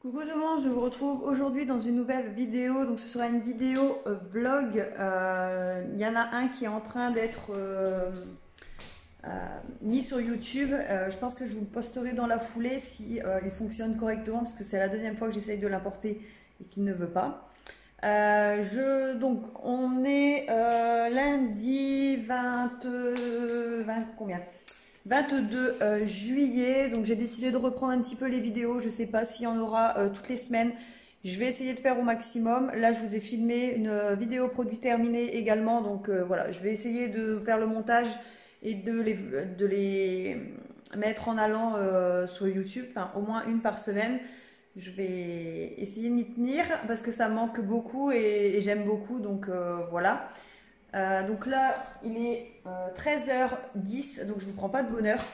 Coucou tout le monde, je vous retrouve aujourd'hui dans une nouvelle vidéo. Donc ce sera une vidéo vlog. Il y en a un qui est en train d'être mis sur YouTube. Je pense que je vous le posterai dans la foulée si il fonctionne correctement parce que c'est la deuxième fois que j'essaye de l'importer et qu'il ne veut pas. Donc on est lundi 22 juillet, donc j'ai décidé de reprendre un petit peu les vidéos. Je sais pas s'il y en aura toutes les semaines. Je vais essayer de faire au maximum. Là, je vous ai filmé une vidéo produit terminée également. Donc voilà, je vais essayer de faire le montage et de les mettre en allant sur YouTube, enfin au moins une par semaine. Je vais essayer de m'y tenir parce que ça me manque beaucoup et j'aime beaucoup. Donc voilà. Donc là, il est 13h10, donc je ne vous prends pas de bonne heure.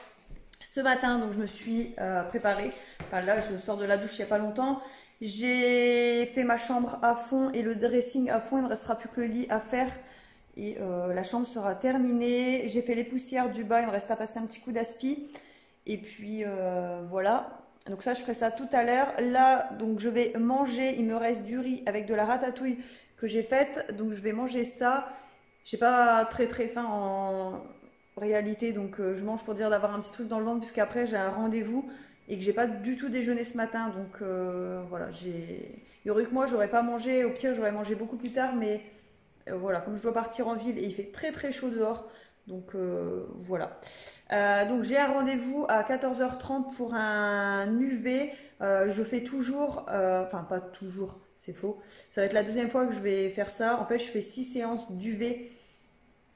Ce matin, donc je me suis préparée. Enfin, là, je sors de la douche il n'y a pas longtemps. J'ai fait ma chambre à fond et le dressing à fond. Il ne me restera plus que le lit à faire. Et la chambre sera terminée. J'ai fait les poussières du bas. Il me reste à passer un petit coup d'aspi. Et puis voilà. Donc ça, je ferai ça tout à l'heure. Là, donc je vais manger. Il me reste du riz avec de la ratatouille que j'ai faite. Donc je vais manger ça. J'ai pas très faim en réalité, donc je mange pour dire d'avoir un petit truc dans le ventre, puisqu'après j'ai un rendez-vous et que j'ai pas du tout déjeuné ce matin. Donc voilà, il y aurait que moi, j'aurais pas mangé. Au pire, j'aurais mangé beaucoup plus tard, mais voilà, comme je dois partir en ville et il fait très chaud dehors, donc voilà. Donc j'ai un rendez-vous à 14h30 pour un UV. Je fais toujours, enfin pas toujours, c'est faux. Ça va être la deuxième fois que je vais faire ça. En fait, je fais 6 séances d'UV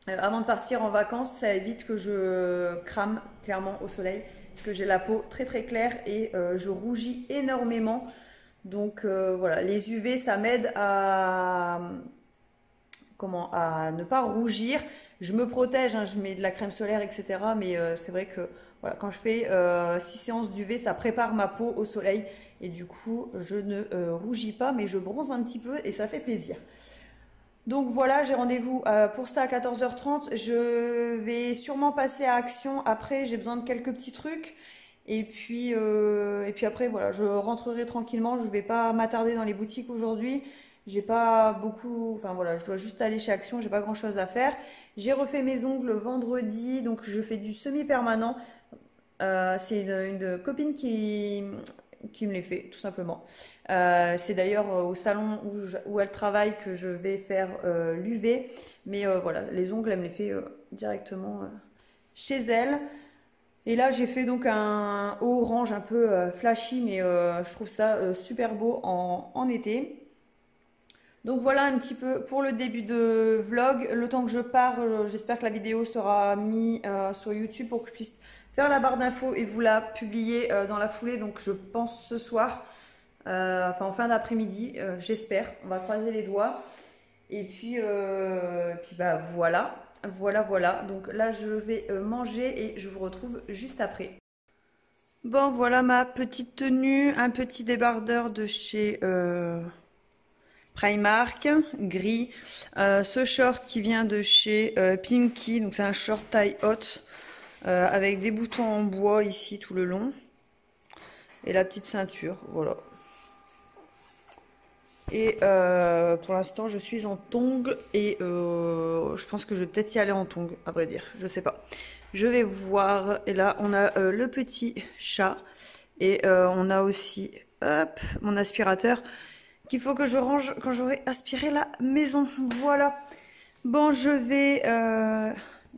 avant de partir en vacances. Ça évite que je crame clairement au soleil, parce que j'ai la peau très claire et je rougis énormément. Donc voilà, les UV, ça m'aide à ne pas rougir. Je me protège, hein, je mets de la crème solaire, etc. Mais c'est vrai que voilà, quand je fais 6 séances d'UV, ça prépare ma peau au soleil. Et du coup, je ne rougis pas, mais je bronze un petit peu et ça fait plaisir. Donc voilà, j'ai rendez-vous pour ça à 14h30. Je vais sûrement passer à Action. Après, j'ai besoin de quelques petits trucs. Et puis après, voilà, je rentrerai tranquillement. Je ne vais pas m'attarder dans les boutiques aujourd'hui. J'ai pas beaucoup, enfin voilà, je dois juste aller chez Action. J'ai pas grand-chose à faire. J'ai refait mes ongles vendredi, donc je fais du semi-permanent. C'est une copine qui me les fait, tout simplement. C'est d'ailleurs au salon où elle travaille que je vais faire l'UV. Mais voilà, les ongles, elle me les fait directement chez elle. Et là, j'ai fait donc un haut orange un peu flashy, mais je trouve ça super beau en été. Donc voilà un petit peu pour le début de vlog. Le temps que je pars, j'espère que la vidéo sera mise sur YouTube pour que je puisse faire la barre d'infos et vous la publier dans la foulée. Donc je pense ce soir, enfin en fin d'après-midi, j'espère. On va croiser les doigts. Et puis bah voilà. Donc là je vais manger et je vous retrouve juste après. Bon, voilà ma petite tenue, un petit débardeur de chez Primark, gris. Ce short qui vient de chez Pinky, donc c'est un short taille haute avec des boutons en bois ici tout le long. Et la petite ceinture, voilà. Et pour l'instant, je suis en tongs et je pense que je vais peut-être y aller en tongs, à vrai dire. Je sais pas. Je vais voir. Et là, on a le petit chat et on a aussi hop, mon aspirateur qu'il faut que je range quand j'aurai aspiré la maison. Voilà. Bon, je vais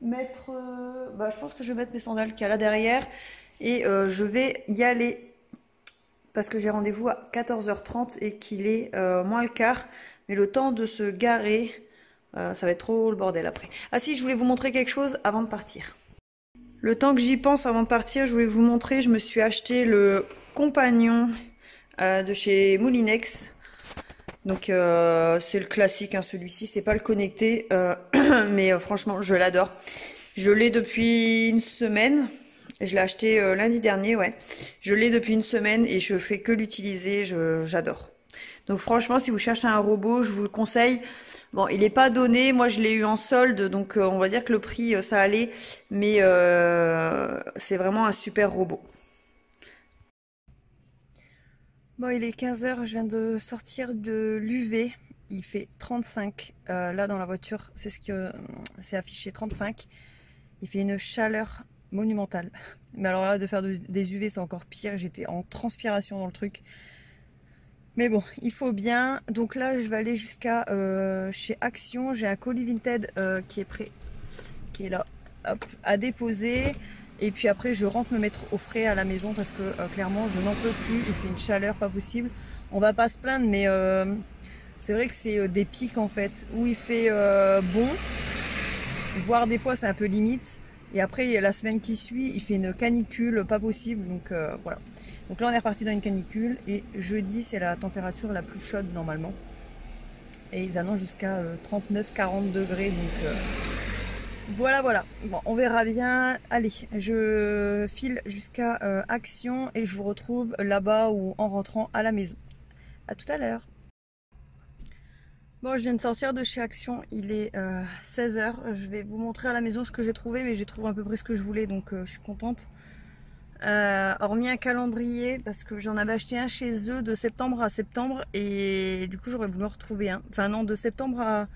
mettre... bah, je pense que je vais mettre mes sandales qu'il y a là derrière et je vais y aller. Parce que j'ai rendez-vous à 14h30 et qu'il est moins le quart. Mais le temps de se garer, ça va être trop le bordel après. Ah si, je voulais vous montrer quelque chose avant de partir. Le temps que j'y pense avant de partir, je voulais vous montrer, je me suis acheté le compagnon de chez Moulinex. Donc c'est le classique, hein, celui-ci, c'est pas le connecté. Mais franchement, je l'adore. Je l'ai depuis une semaine. Je l'ai acheté lundi dernier, ouais. Je l'ai depuis une semaine et je fais que l'utiliser, j'adore. Donc franchement, si vous cherchez un robot, je vous le conseille. Bon, il n'est pas donné, moi je l'ai eu en solde, donc on va dire que le prix, ça allait. Mais c'est vraiment un super robot. Bon, il est 15 h, je viens de sortir de l'UV. Il fait 35. Là, dans la voiture, c'est ce que c'est affiché 35. Il fait une chaleur monumentale. Mais alors là, de faire des UV, c'est encore pire. J'étais en transpiration dans le truc. Mais bon, il faut bien. Donc là, je vais aller jusqu'à chez Action. J'ai un colis Vinted qui est prêt, qui est là, hop, à déposer. Et puis après, je rentre me mettre au frais à la maison parce que clairement, je n'en peux plus. Il fait une chaleur pas possible. On va pas se plaindre, mais c'est vrai que c'est des pics en fait où il fait bon, voire des fois c'est un peu limite. Et après, la semaine qui suit, il fait une canicule pas possible. Donc voilà. Donc là, on est reparti dans une canicule. Et jeudi, c'est la température la plus chaude normalement. Et ils annoncent jusqu'à 39-40 degrés. Donc voilà, voilà. Bon, on verra bien. Allez, je file jusqu'à Action et je vous retrouve là-bas ou en rentrant à la maison. À tout à l'heure. Bon, je viens de sortir de chez Action, il est 16 h. Je vais vous montrer à la maison ce que j'ai trouvé, mais j'ai trouvé à peu près ce que je voulais, donc je suis contente. Hormis un calendrier, parce que j'en avais acheté un chez eux de septembre à septembre, et du coup j'aurais voulu en retrouver un. Enfin non, de septembre à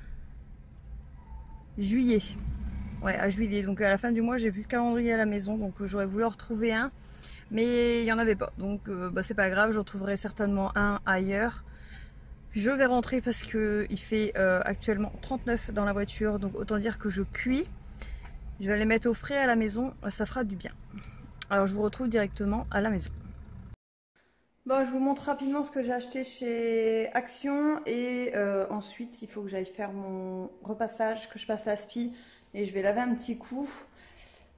juillet. Ouais, à juillet. Donc à la fin du mois, j'ai plus de calendrier à la maison, donc j'aurais voulu en retrouver un, mais il n'y en avait pas. Donc bah, c'est pas grave, j'en trouverai certainement un ailleurs. Je vais rentrer parce que il fait actuellement 39 dans la voiture, donc autant dire que je cuis. Je vais les mettre au frais à la maison, ça fera du bien. Alors je vous retrouve directement à la maison. Bon, je vous montre rapidement ce que j'ai acheté chez Action et ensuite il faut que j'aille faire mon repassage, que je passe l'aspi et je vais laver un petit coup.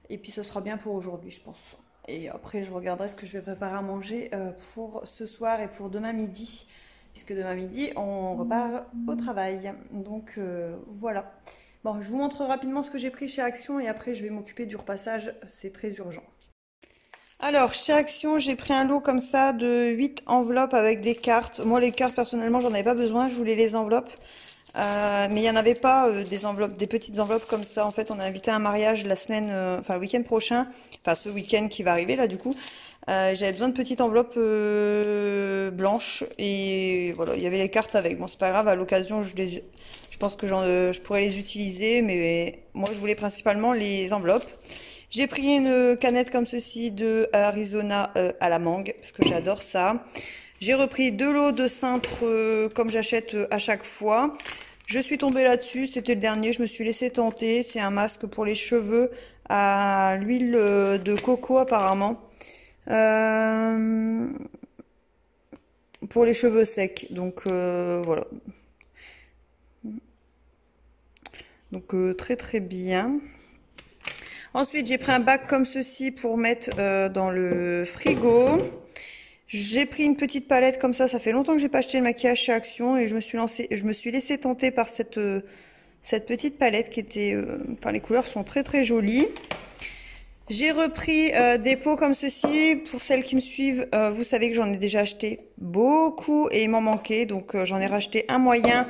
Et puis ce sera bien pour aujourd'hui, je pense. Et après je regarderai ce que je vais préparer à manger pour ce soir et pour demain midi. Puisque demain midi, on repart au travail. Donc voilà. Bon, je vous montre rapidement ce que j'ai pris chez Action et après je vais m'occuper du repassage. C'est très urgent. Alors, chez Action, j'ai pris un lot comme ça de 8 enveloppes avec des cartes. Moi, les cartes, personnellement, j'en avais pas besoin. Je voulais les enveloppes. Mais il n'y en avait pas des enveloppes, des petites enveloppes comme ça. En fait, on a invité à un mariage la semaine, enfin le week-end prochain. Enfin, ce week-end qui va arriver là, du coup. J'avais besoin de petites enveloppes blanches et voilà, il y avait les cartes avec. Bon, c'est pas grave, à l'occasion, je pense que je pourrais les utiliser, mais moi, je voulais principalement les enveloppes. J'ai pris une canette comme ceci de Arizona à la mangue, parce que j'adore ça. J'ai repris 2 lots de cintres comme j'achète à chaque fois. Je suis tombée là-dessus, c'était le dernier, je me suis laissé tenter. C'est un masque pour les cheveux à l'huile de coco apparemment. Pour les cheveux secs, donc voilà. Donc très très bien. Ensuite, j'ai pris un bac comme ceci pour mettre dans le frigo. J'ai pris une petite palette comme ça fait longtemps que j'ai pas acheté le maquillage chez Action et je me suis laissé tenter par cette petite palette qui était, enfin les couleurs sont très très jolies. J'ai repris des pots comme ceci. Pour celles qui me suivent, vous savez que j'en ai déjà acheté beaucoup et il m'en manquait. Donc j'en ai racheté un moyen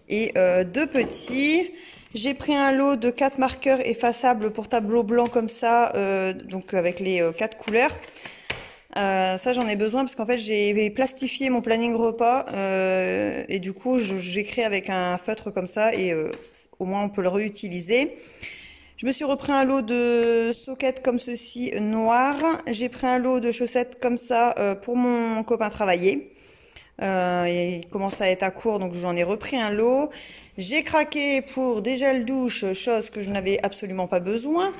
et 2 petits. J'ai pris un lot de 4 marqueurs effaçables pour tableau blanc comme ça, donc avec les 4 couleurs. Ça j'en ai besoin parce qu'en fait j'ai plastifié mon planning repas et du coup j'écris avec un feutre comme ça et au moins on peut le réutiliser. Je me suis repris un lot de sockets comme ceci noir. J'ai pris un lot de chaussettes comme ça pour mon copain travailler. Il commence à être à court donc j'en ai repris un lot. J'ai craqué pour des gels douche, chose que je n'avais absolument pas besoin.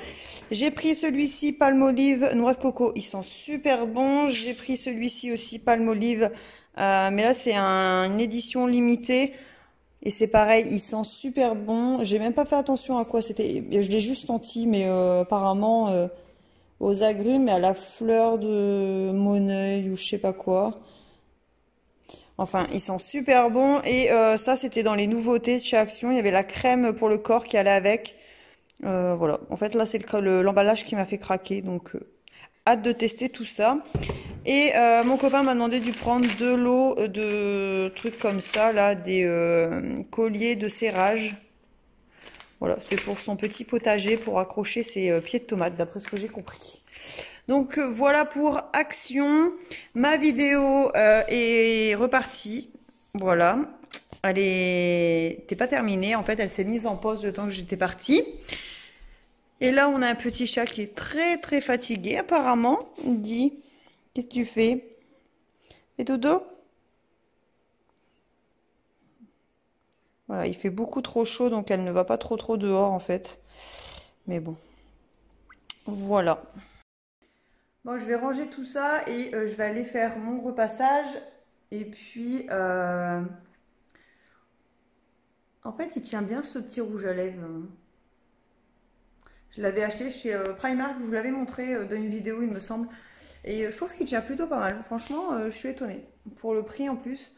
J'ai pris celui-ci Palmolive noix de coco, ils sont super bons. J'ai pris celui-ci aussi Palmolive, mais là c'est une édition limitée. Et c'est pareil, ils sentent super bon. J'ai même pas fait attention à quoi c'était. Je l'ai juste senti, mais apparemment aux agrumes et à la fleur de Moneuil ou je sais pas quoi. Enfin, ils sont super bons. Et ça, c'était dans les nouveautés de chez Action. Il y avait la crème pour le corps qui allait avec. Voilà. En fait, là, c'est l'emballage qui m'a fait craquer. Donc, hâte de tester tout ça. Et mon copain m'a demandé de prendre 2 lots de trucs comme ça, là, des colliers de serrage. Voilà, c'est pour son petit potager, pour accrocher ses pieds de tomates, d'après ce que j'ai compris. Donc voilà pour Action. Ma vidéo est repartie. Voilà. Elle n'était pas terminée. En fait, elle s'est mise en pause le temps que j'étais partie. Et là, on a un petit chat qui est très très fatigué apparemment. Il dit, qu'est-ce que tu fais? Fais dodo? Voilà, il fait beaucoup trop chaud, donc elle ne va pas trop dehors en fait. Mais bon, voilà. Bon, je vais ranger tout ça et je vais aller faire mon repassage. Et puis, en fait, il tient bien ce petit rouge à lèvres. Je l'avais acheté chez Primark, je vous l'avais montré dans une vidéo, il me semble. Et je trouve qu'il tient plutôt pas mal. Franchement, je suis étonnée. Pour le prix en plus.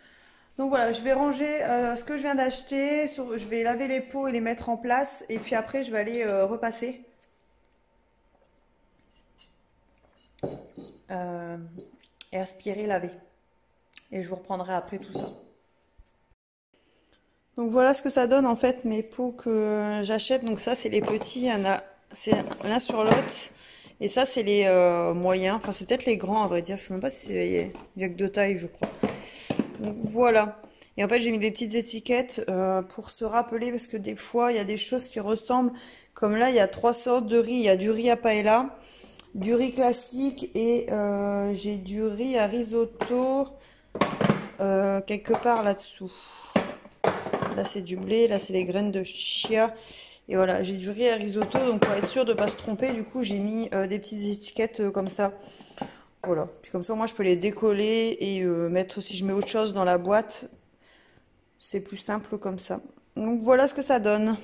Donc voilà, je vais ranger ce que je viens d'acheter. Je vais laver les pots et les mettre en place. Et puis après, je vais aller repasser. Et aspirer, laver. Et je vous reprendrai après tout ça. Donc voilà ce que ça donne en fait, mes pots que j'achète. Donc ça, c'est les petits. C'est l'un sur l'autre. Et ça, c'est les moyens. Enfin, c'est peut-être les grands, à vrai dire. Je ne sais même pas si c'est... Il n'y a que deux tailles, je crois. Donc voilà. Et en fait, j'ai mis des petites étiquettes pour se rappeler. Parce que des fois, il y a des choses qui ressemblent. Comme là, il y a 3 sortes de riz. Il y a du riz à paella, du riz classique. Et j'ai du riz à risotto quelque part là-dessous. Là, c'est du blé. Là, c'est les graines de chia. Et voilà, j'ai du riz à risotto, donc pour être sûr de ne pas se tromper, du coup j'ai mis des petites étiquettes comme ça. Voilà, puis comme ça moi je peux les décoller et mettre si je mets autre chose dans la boîte. C'est plus simple comme ça. Donc voilà ce que ça donne.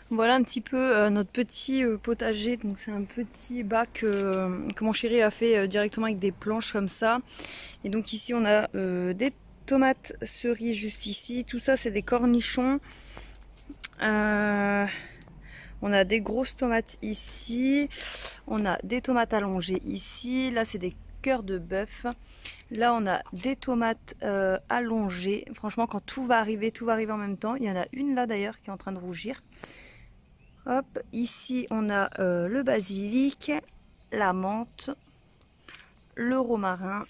Voilà un petit peu notre petit potager. Donc c'est un petit bac que mon chéri a fait directement avec des planches comme ça. Et donc ici on a des tomates cerises juste ici. Tout ça c'est des cornichons. On a des grosses tomates ici. On a des tomates allongées ici. Là c'est des cœurs de bœuf. Là on a des tomates allongées. Franchement quand tout va arriver en même temps. Il y en a une là d'ailleurs qui est en train de rougir. Hop, ici on a le basilic, la menthe, le romarin.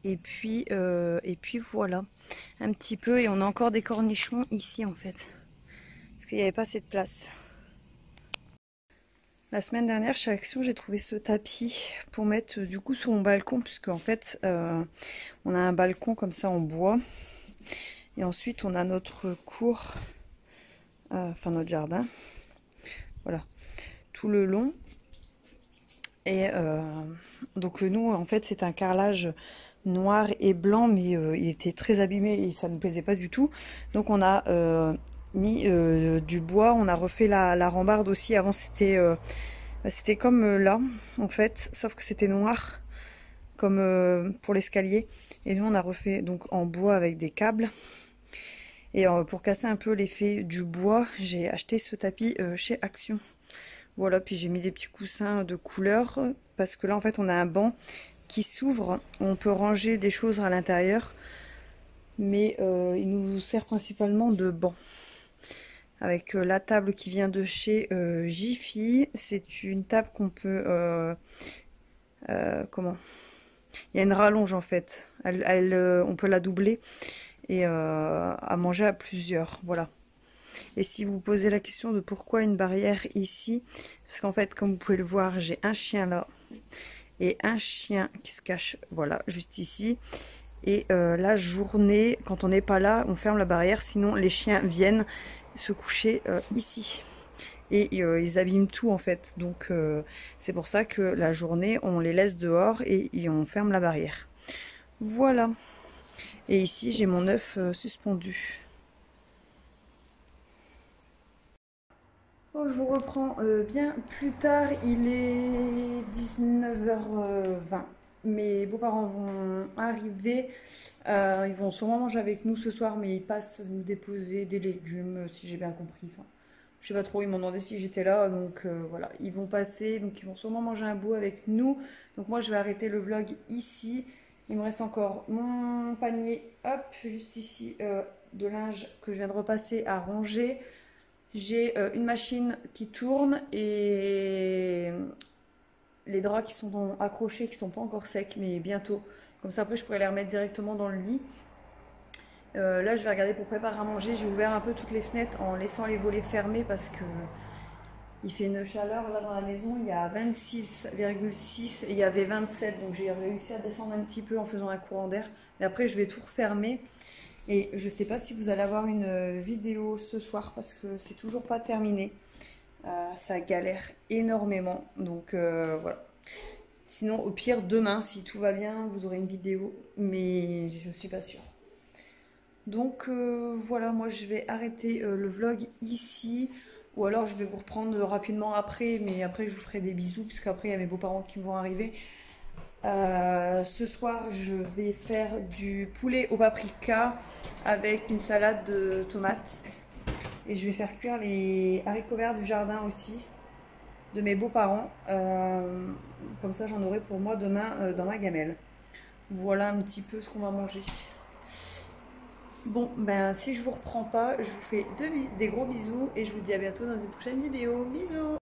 Et puis voilà, un petit peu. Et on a encore des cornichons ici en fait. Parce qu'il n'y avait pas assez de place. La semaine dernière chez Action, j'ai trouvé ce tapis pour mettre du coup sur mon balcon. Puisque en fait, on a un balcon comme ça en bois. Et ensuite on a notre cour, enfin notre jardin. Voilà, tout le long. Et donc nous en fait c'est un carrelage noir et blanc, mais il était très abîmé et ça ne nous plaisait pas du tout. Donc on a mis du bois, on a refait la rambarde aussi. Avant c'était comme là en fait, sauf que c'était noir comme pour l'escalier. Et nous on a refait donc en bois avec des câbles. Et pour casser un peu l'effet du bois, j'ai acheté ce tapis chez Action. Voilà, puis j'ai mis des petits coussins de couleur parce que là en fait on a un banc qui s'ouvre, on peut ranger des choses à l'intérieur, mais il nous sert principalement de banc. Avec la table qui vient de chez Jiffy, c'est une table qu'on peut... comment? Il y a une rallonge en fait, on peut la doubler et à manger à plusieurs, voilà. Et si vous vous posez la question de pourquoi une barrière ici, parce qu'en fait comme vous pouvez le voir, j'ai un chien là et un chien qui se cache, voilà, juste ici. Et la journée, quand on n'est pas là, on ferme la barrière, sinon les chiens viennent se coucher ici. Et ils abîment tout en fait. Donc c'est pour ça que la journée, on les laisse dehors et on ferme la barrière. Voilà. Et ici, j'ai mon œuf suspendu. Bon, je vous reprends bien plus tard. Il est 19h20. Mes beaux-parents vont arriver. Ils vont sûrement manger avec nous ce soir, mais ils passent nous déposer des légumes, si j'ai bien compris. Enfin, je sais pas trop, ils m'ont demandé si j'étais là, donc voilà. Ils vont passer, donc ils vont sûrement manger un bout avec nous. Donc moi, je vais arrêter le vlog ici. Il me reste encore mon panier, hop, juste ici, de linge que je viens de repasser à ranger. J'ai une machine qui tourne et les draps qui sont accrochés, qui sont pas encore secs, mais bientôt. Comme ça, après, je pourrais les remettre directement dans le lit. Là, je vais regarder pour préparer à manger. J'ai ouvert un peu toutes les fenêtres en laissant les volets fermés parce que il fait une chaleur. Là, dans la maison, il y a 26,6 et il y avait 27. Donc, j'ai réussi à descendre un petit peu en faisant un courant d'air. Et après, je vais tout refermer. Et je sais pas si vous allez avoir une vidéo ce soir parce que c'est toujours pas terminé. Ça galère énormément. Donc, voilà. Sinon, au pire, demain, si tout va bien, vous aurez une vidéo. Mais je suis pas sûre. Donc voilà, moi je vais arrêter le vlog ici, ou alors je vais vous reprendre rapidement après, mais après je vous ferai des bisous, puisque après il y a mes beaux-parents qui vont arriver. Ce soir je vais faire du poulet au paprika avec une salade de tomates, et je vais faire cuire les haricots verts du jardin aussi, de mes beaux-parents, comme ça j'en aurai pour moi demain dans ma gamelle. Voilà un petit peu ce qu'on va manger. Bon, ben si je vous reprends pas, je vous fais des gros bisous et je vous dis à bientôt dans une prochaine vidéo. Bisous!